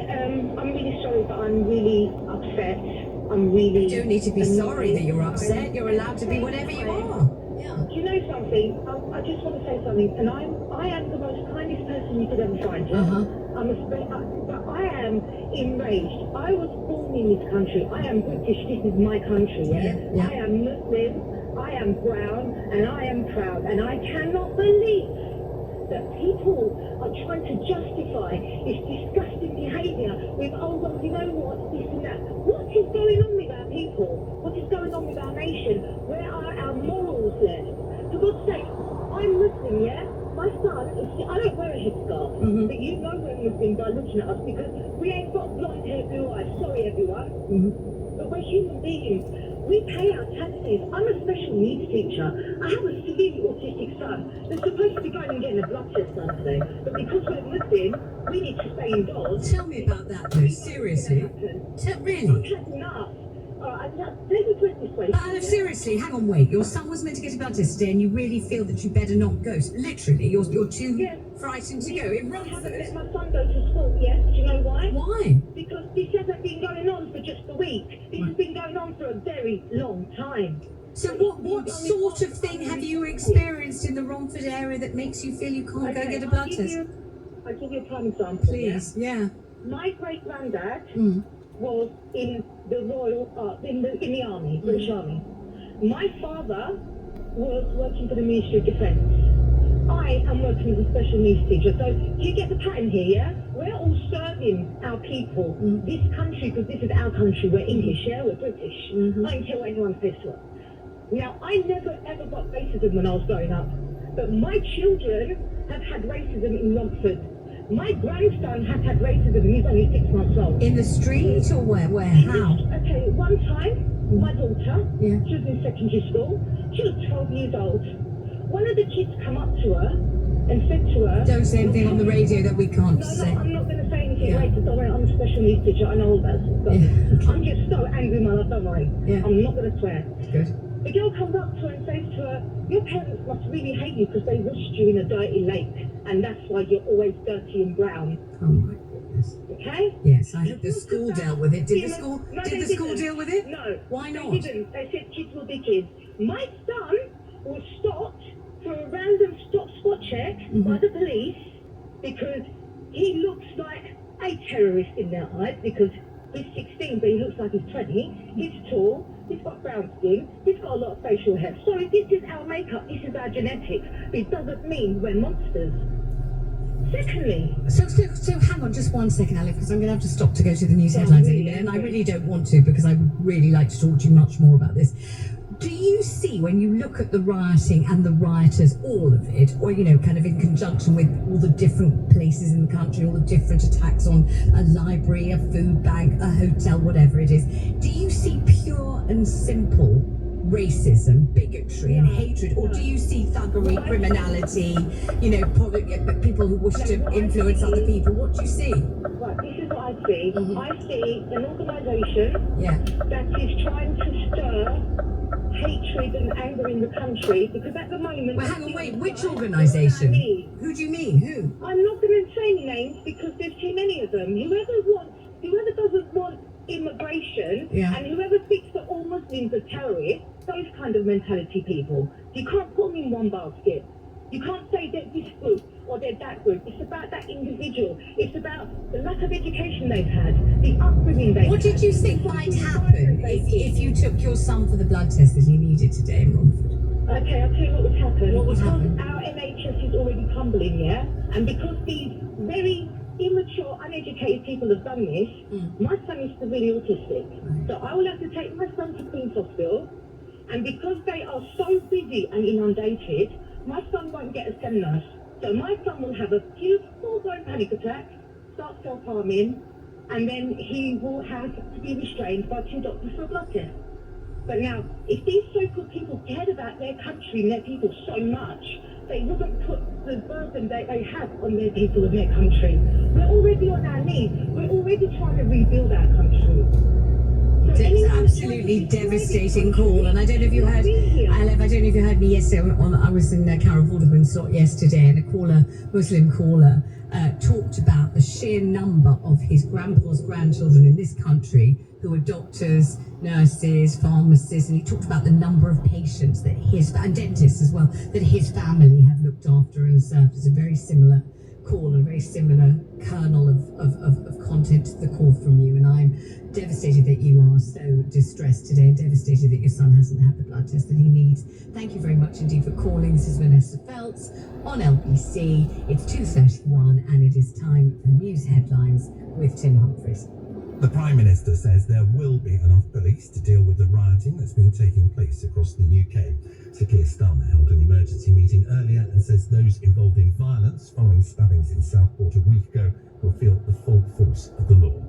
I'm really upset. I'm really. You don't need to be sorry that you're upset. You're allowed to be whatever you are. Yeah. Do you know something? I just want to say something. And I am the most kindest person you could ever find. Yeah? But I am enraged. I was born in this country. I am British. This is my country. Yeah. I am Muslim. I am brown, and I am proud. And I cannot believe that people are trying to justify this disgusting behaviour with, oh, well, you know what, this and that. What is going on with our people? What is going on with our nation? Where are our morals left? For God's sake, I'm Muslim, yeah? My son, I don't wear a headscarf, but you know we're Muslim by looking at us because we ain't got blonde hair, blue eyes. Sorry, everyone. But we're human beings. We pay our taxes. I'm a special needs teacher. I have a severely autistic son. They're supposed to be going and getting a blood test done today. But because we're Muslim, we need to stay indoors. Tell me about that, though. Seriously? Really? I've had enough. Take me put it this way. But seriously, hang on, wait. Your son was meant to get a blood test today, and you really feel that you better not go. So literally, you're too frightened to go. It I haven't let my son go to school yet. Do you know why? Why? Because this hasn't been going on for just a week. This has been going on for a very long time. So what sort of thing have you experienced in the Romford area that makes you feel you can't go get a blood test? I'll give you a prime example. Please, yeah. My great granddad was in the in the army, British Army. My father was working for the Ministry of Defence. I am working as a special needs teacher. So do you get the pattern here, yeah? We're all serving our people, this country, because this is our country. We're English, yeah? We're British. I don't care what anyone says to us. Now, I never ever got racism when I was growing up, but my children have had racism in Romford. My grandson has had racism and he's only 6 months old. In the street or where? How? Okay, one time, my daughter, she was in secondary school, she was 12 years old. One of the kids come up to her and said to her... Don't say anything on the radio that we can't say. No, I'm not going to say anything later, don't worry, I'm a special needs teacher, I know all that stuff. I'm just so angry, Mother, don't worry. I'm not going to swear. Good. The girl comes up to her and says to her, your parents must really hate you because they washed you in a dirty lake, and that's why you're always dirty and brown. Oh my goodness. Okay? Yes, I hope the school dealt with it. Did the school deal with it? No. Why not? They didn't. They said kids will be kids. My son was stopped for a random spot check by the police because he looks like a terrorist in their eyes because he's 16 but he looks like he's 20. He's tall. He's got brown skin. He's got a lot of facial hair. Sorry, this is our makeup. This is our genetics. It doesn't mean we're monsters. Secondly... So hang on just 1 second, Alif, because I'm going to have to stop to go to the news headlines in a minute, and I really don't want to because I would really like to talk to you much more about this. Do you see, when you look at the rioting and the rioters, all of it, or, you know, kind of in conjunction with all the different places in the country, all the different attacks on a library, a food bank, a hotel, whatever it is, do you see pure and simple racism, bigotry and hatred, or do you see thuggery, criminality, you know, people who wish to influence other people? What do you see? Right, this is what I see. I see an organisation that is trying to stir hatred and anger in the country because at the moment... Well, hang on, wait, which organisation? Who do you mean? Who? I'm not going to say names because there's too many of them. Whoever doesn't want immigration and whoever thinks that all Muslims are terrorists, those kind of mentality people, you can't put them in one basket. You can't say they're this group or they're that group. It's about that individual. It's about the lack of education they've had, the upbringing they've had. What did you think might happen if you took your son for the blood test that he needed today in Romford? Okay, I'll tell you what would happen. What would happen? Our NHS is already crumbling, and because these very immature, uneducated people have done this, my son is severely autistic. So I will have to take my son to Queen's Hospital, and because they are so busy and inundated, my son won't get a STEM nurse. So my son will have a few full-blown panic attacks, start self-harming, and then he will have to be restrained by 2 doctors for a blood test. But now, if these so-called people cared about their country and their people so much, they wouldn't put the burden that they have on their people and their country. We're already on our knees. We're already trying to rebuild our country. So anyone that's absolutely devastating call, and I don't know if you heard, Alef, I don't know if you heard me yesterday. I was in Carol Vorderman's slot yesterday, and a Muslim caller, talked about the sheer number of his grandpa's grandchildren in this country who are doctors, nurses, pharmacists, and he talked about the number of patients that and dentists as well, that his family have looked after and served. It's a very similar call, a very similar kernel of content to the call from you, and I'm devastated that you are so distressed today, and devastated that your son hasn't had the blood test that he needs. Thank you very much indeed for calling. This is Vanessa Feltz on LBC. It's 2:31 and it is time for news headlines with Tim Humphries. The Prime Minister says there will be enough police to deal with the rioting that's been taking place across the UK. Sir Keir Starmer held an emergency meeting earlier and says those involved in violence following stabbings in Southport a week ago will feel the full force of the law.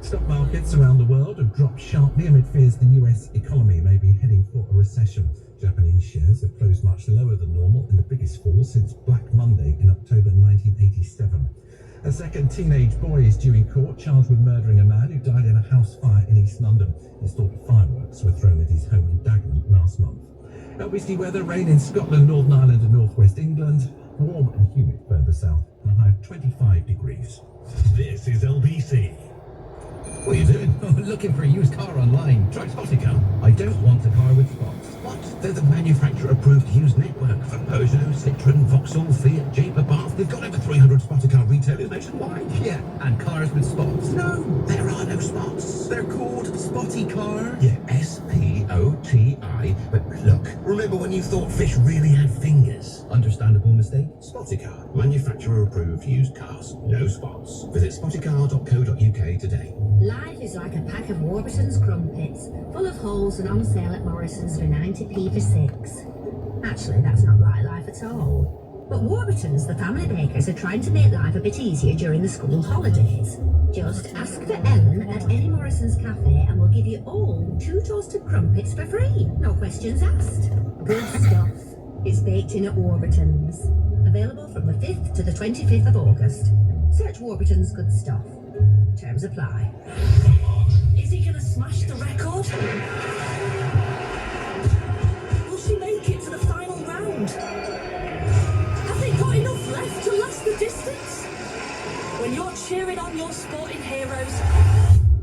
Stock markets around the world have dropped sharply amid fears the US economy may be heading for a recession. Japanese shares have closed much lower than normal in the biggest fall since Black Monday in October 1987. A second teenage boy is due in court, charged with murdering a man who died in a house fire in East London. His thought fireworks were thrown at his home in Dagenham last month. LBC weather, rain in Scotland, Northern Ireland and North West England. Warm and humid further south, and a high of 25 degrees. This is LBC. What are you doing? Oh, looking for a used car online. Try Spotica. I don't want a car with spots. What? They're the manufacturer-approved used network for Peugeot, Citroën, Vauxhall, Fiat, Jeep, Abarth. They've got over 300 Spotica retailers nationwide. Yeah, and cars with spots. No, there are no spots. They're called Spotty Car. Yeah, S-P-O-T-I. But look, remember when you thought fish really had fingers? Understandable mistake? Spotica. Manufacturer-approved used cars. No spots. Visit spottycar.co.uk today. Life is like a pack of Warburton's crumpets, full of holes and on sale at Morrison's for 90p for 6. Actually, that's not like life at all. But Warburton's, the family bakers, are trying to make life a bit easier during the school holidays. Just ask for Ellen at any Morrison's cafe and we'll give you all 2 toasted crumpets for free. No questions asked. Good stuff is baked in at Warburton's. Available from the 5th to the 25th of August. Search Warburton's Good Stuff. Terms apply. Is he gonna smash the record? Will she make it to the final round? Have they got enough left to last the distance? When you're cheering on your sporting heroes,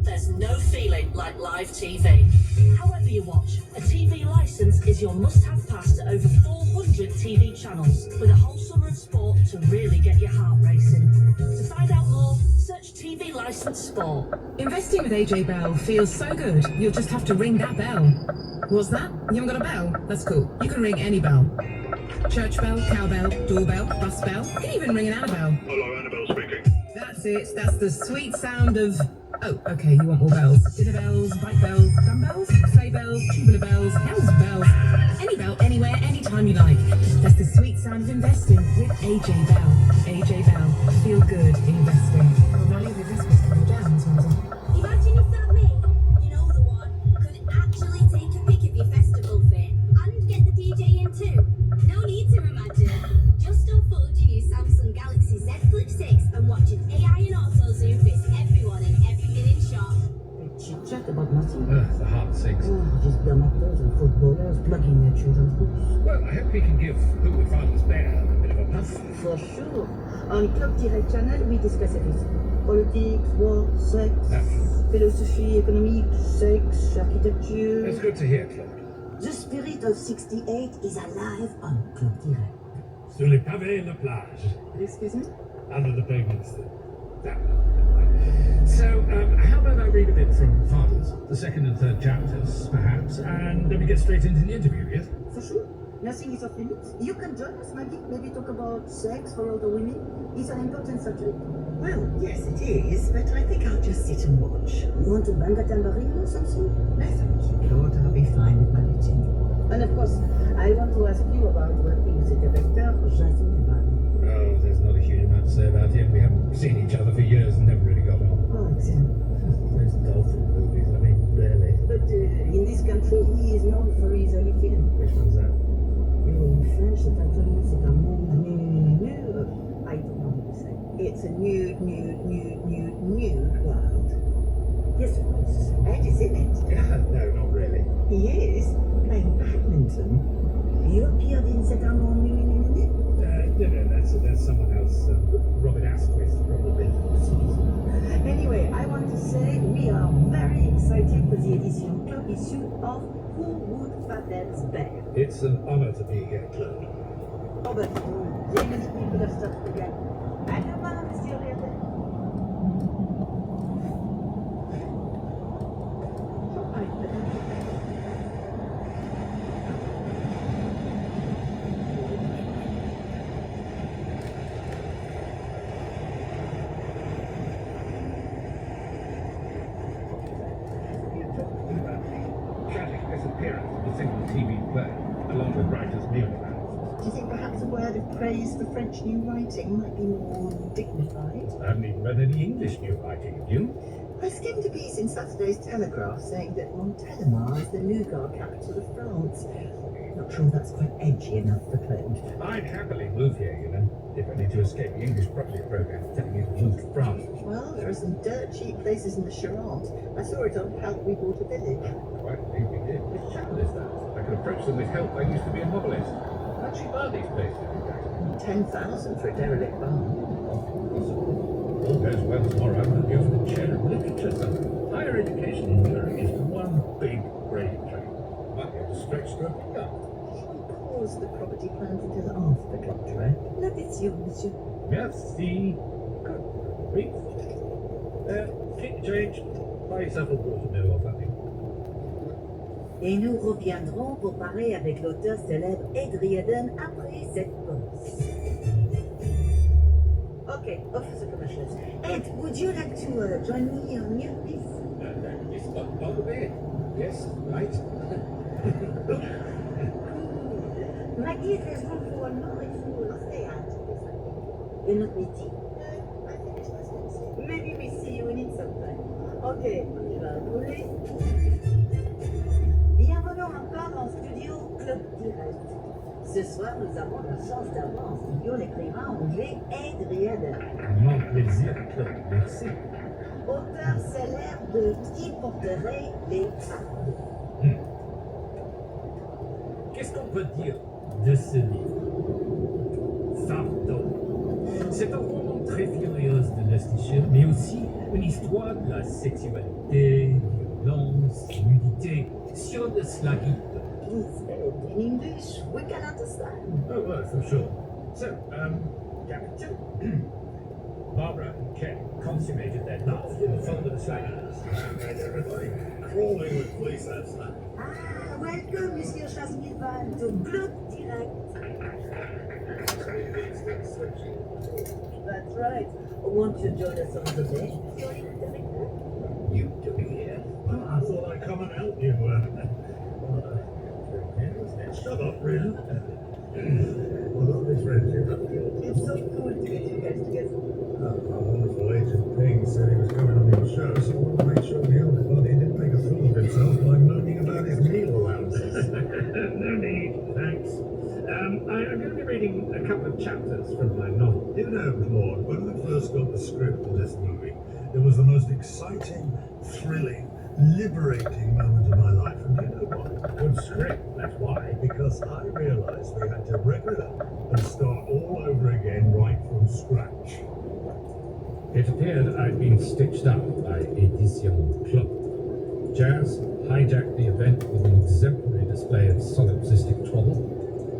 there's no feeling like live TV. However you watch, a TV license is your must-have pass to over 400 TV channels, with a whole summer of sport to really get your heart racing. To find out more, search TV License Sport. Investing with AJ Bell feels so good, you'll just have to ring that bell. What's that? You haven't got a bell? That's cool. You can ring any bell. Church bell, cowbell, doorbell, bus bell. You can even ring an Annabelle. Hello, Annabelle speaking. That's it. That's the sweet sound of... Oh, okay, you want more bells. Dinner bells, bike bells, dumbbells, sleigh bells, tubular bells, hells bells. Any bell, anywhere, anytime you like. That's the sweet sound of investing with AJ Bell. AJ Bell. Feel good investing. The value of investments can go down as well as up. Imagine if that me, you know the one, could actually take a pic of your festival fit and get the DJ in too. No need to imagine. Just unfold your new Samsung Galaxy Z Flip 6 and watch an AI and auto zoom fits everyone and everything in shot. Chit-chat about nothing. The heart sinks. Just dumb actors and footballers plugging their children's books. Well, I hope we can give Who Would Father's Bear a bit of a puff. For sure. On Club Direct Channel, we discuss everything. Politics, war, sex, philosophy, economics, sex, architecture. That's good to hear, Claude. The spirit of 68 is alive on Club Direct. Sur les pavés la plage. Excuse me? Under the pavements. So, how about I read a bit from Fathers, the second and third chapters, perhaps, and then we get straight into the interview, yes? For sure. Nothing is off limits. You can join us, maybe talk about sex for older women. It's an important subject. Well, yes, it is, but I think I'll just sit and watch. You want to bang a tambourine or something? No, thank you, Claude. I'll be fine with my knitting. And of course, I want to ask you about working with the director, Jason Duval. Oh, there's not a huge amount to say about him. We haven't seen each other for years and never really got on. Oh, exactly. Those dolphin movies, I mean, rarely. But in this country, he is known for his early film. Which one's that? In French, the title is C'est un monde new. I don't know what to say. It's a new world. Yes, of course. Ed is in it. Yeah, no, not really. Wellington. You appeared in cet amant. No, that's someone else. Robert Asquith, probably. Anyway, I want to say we are very excited for the edition club issue of Who Would Fathel's Bear. It's an honor to be here, Claude. Oh, but many people have started again. And your man is still here. Tragic disappearance of a single TV play, along with writer's memoirs. Do you think perhaps a word of praise for French new writing might be more dignified? I haven't even read any English new writing, have you? I skimmed a piece in Saturday's Telegraph saying that Montélimar is the nougat capital of France. Not sure that's quite edgy enough for Claude. I'd happily move here, you know, if only to escape the English property program telling me to move to France. Well, there are some dirt cheap places in the Charente. I saw it on How We Bought a Village. Quite believe we did. Which channel is that? I could approach them with help. I used to be a novelist. How'd she buy these places, in fact? 10,000 for a derelict barn. All goes well tomorrow. I'll go for the chair of literature. So higher education in Europe is one big gravy train. Might be able to stretch to a PR. Pause the property plans until after the contract. La vision, monsieur. Merci. Good. Brief. Keep the change. Buy yourself a watermill or something. Et nous reviendrons pour parler avec l'auteur célèbre Adriaden après cette pause. Okay, off to the commercials. Ed, would you like to join me on your piece? It's on the bed. Yes, right. Maggie, if there's room for one more, if you will stay out. You're not meeting. I finished my sentence. Maybe we see you in it sometime. Okay, on y va rouler. Bienvenue encore en studio Club Direct. Ce soir, nous avons la chance d'avoir en studio l'écrivain anglais Ed Riordan. Mon plaisir, Claude. Merci. Auteur célèbre de Qui porterait les fardeaux. Qu'est-ce qu'on peut dire de ce livre? Fardeau. C'est un roman très furieux de l'institution, mais aussi une histoire de la sexualité, violence, nudité, sur le slavisme. In English, we can understand. Oh, well, for sure. So, Captain, Barbara and Ken consummated their love in the fold of the slaggies. And everybody crawling with police last night. Ah, welcome, Monsieur Chasmilvan, to Globe Direct. That's right. Won't you join us on the bed? You doing here? Well, I thought I'd come and help you. Shut up, really. Well, look, this friendship. It's so cool to get you guys together. Our wonderful agent Ping said he was coming on your show, so I wanted to make sure he didn't make a fool of himself by moaning about his meal allowances. No need, thanks. I'm going to be reading a couple of chapters from my novel. You know, Claude, when I first got the script for this movie, it was the most exciting, thrilling, liberating moment of my life. And you know what? Good script, that's why. Because I realised we had to rip it up and start all over again right from scratch. It appeared I'd been stitched up by Edition Club. Jazz hijacked the event with an exemplary display of solipsistic twaddle,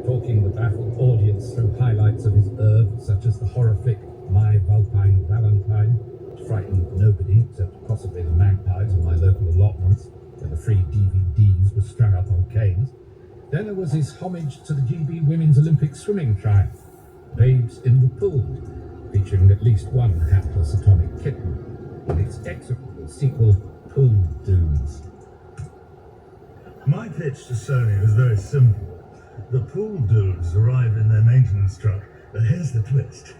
talking the baffled audience through highlights of his oeuvre, such as the horror flick My Valpine Valentine, which frightened nobody except possibly the magpies on my local allotments, where the free DVDs were strung up on canes. Then there was his homage to the GB Women's Olympic swimming triumph, Babes in the Pool, featuring at least one hapless atomic kitten, and its execrable sequel, Pool Dudes. My pitch to Sony was very simple. The pool dudes arrive in their maintenance truck, but here's the twist.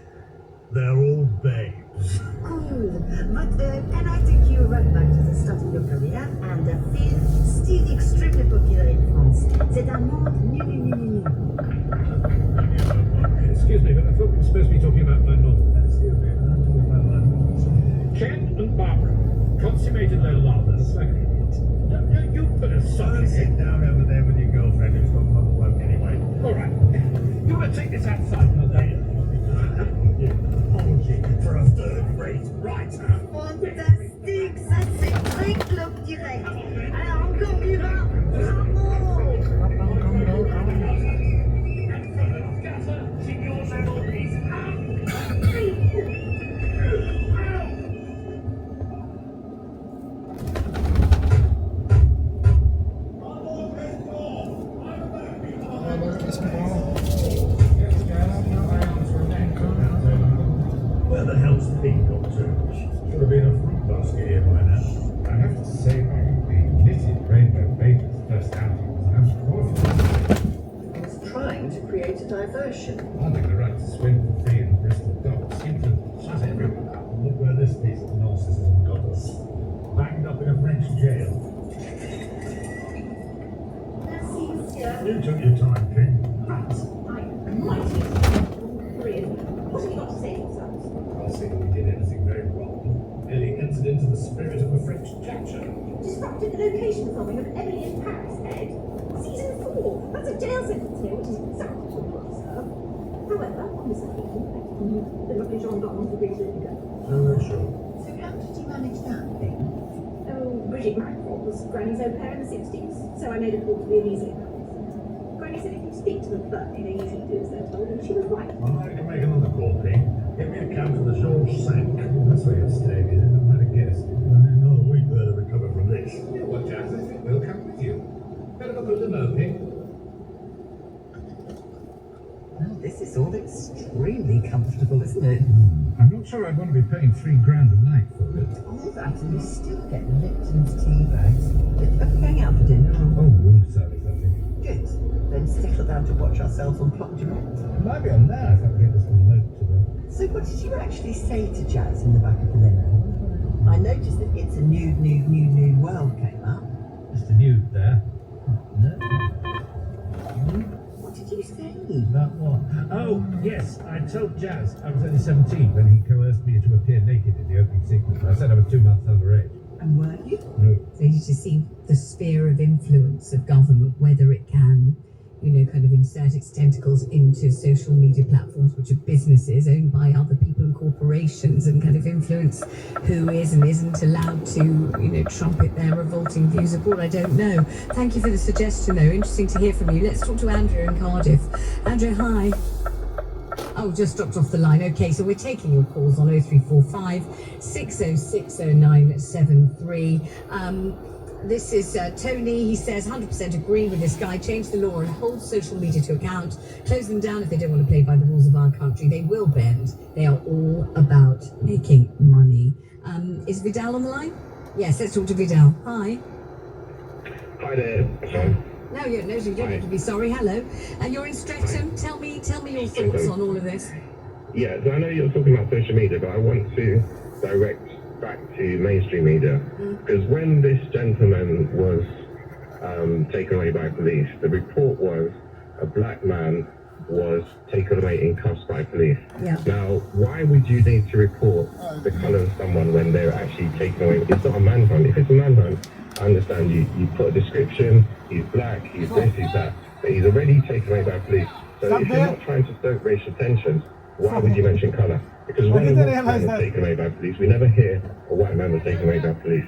They're all babes. Cool. But can I take you right back to the start of your career and a film still extremely popular in France? C'est un monde nu. Excuse me, but I thought we were supposed to be talking about my novel. Excuse me, I'm talking about my novel. Ken and Barbara consummated their love as a second. You put a sock in it. Sit down over there with your girlfriend who's got my I'll take this outside, Mother. Apology for a third-rate writer. Fantastique, ça c'est très club direct. Alors en concurrent, bravo! Where the hell's Pete got to? Should have been a fruit basket here by now. I have to say, the knitted rainbow baker's first outing was I was trying to create a diversion. Having the right to swim for free in the Bristol docks seemed to shut everyone up. Look where this piece of narcissism got us. Backed up in a French jail. You took your time, Pete. What have you got to say yourselves? I'll say that we did anything very wrong. Nearly entered into the spirit of the French chapter. Disrupted the location filming of Emily in Paris, Ed. Season 4. That's a jail sentence here, which is exactly what you observe. However, on this occasion, the lucky gendarmes will be to let you go. Oh, sure. So how did you manage that thing? Oh, Bridget Macford was Granny's au pair in the 60s, so I made a call to the amusement house. Granny said if you speak to them first, they usually do as they're told, and she was right. Well, I can make another call, Pete. Get me a count of the Georges Cinq. That's where you're staying, is it? I might have guessed. I need another week there to recover from this. You know what, Jazz? I think we'll come with you. Better book a limo, Pete. Well, this is all extremely comfortable, isn't it? I'm not sure I'd want to be paying $3 grand a night for it. All that, and you still get Lipton's tea bags. Are we going out for dinner? Oh, room service, I think. Good. Then settle down to watch ourselves on Plot du Monde. It might be on there if I can get this one note to them. So what did you actually say to Jazz in the back of the limo? I noticed that It's a New World came up. Mr. Nude there. No. What did you say? About what? Oh, yes, I told Jazz I was only 17 when he coerced me to appear naked in the opening sequence. I said I was 2 months underage. And were you? No. So you to see the sphere of influence of government, whether it can, kind of insert its tentacles into social media platforms, which are businesses owned by other people and corporations, and kind of influence who is and isn't allowed to, trumpet their revolting views abroad. I don't know. Thank you for the suggestion, though. Interesting to hear from you. Let's talk to Andrew in Cardiff. Andrew, hi. Oh, just dropped off the line. Okay, so we're taking your calls on 0345 606 0973. This is Tony. He says 100% agree with this guy. Change the law and hold social media to account. Close them down if they don't want to play by the rules of our country. They will bend. They are all about making money. Is Vidal on the line? Yes, let's talk to Vidal. Hi. Hi there. Sorry. No, you don't have to be sorry. Hello. You're in Streatham. Tell me your thoughts on all of this. Yeah, so I know you're talking about social media, but I want to direct back to mainstream media. Because when this gentleman was taken away by police, the report was a black man was taken away in cuffs by police. Yeah. Now, why would you need to report the colour of someone when they're actually taken away? It's not a manhunt. If it's a manhunt, I understand you put a description, he's black, he's this, he's that, but he's already taken away by police. So if you're not trying to stoke racial tensions, why would you mention colour? Because when a white man was taken away by police, we never hear a white man was taken away by police.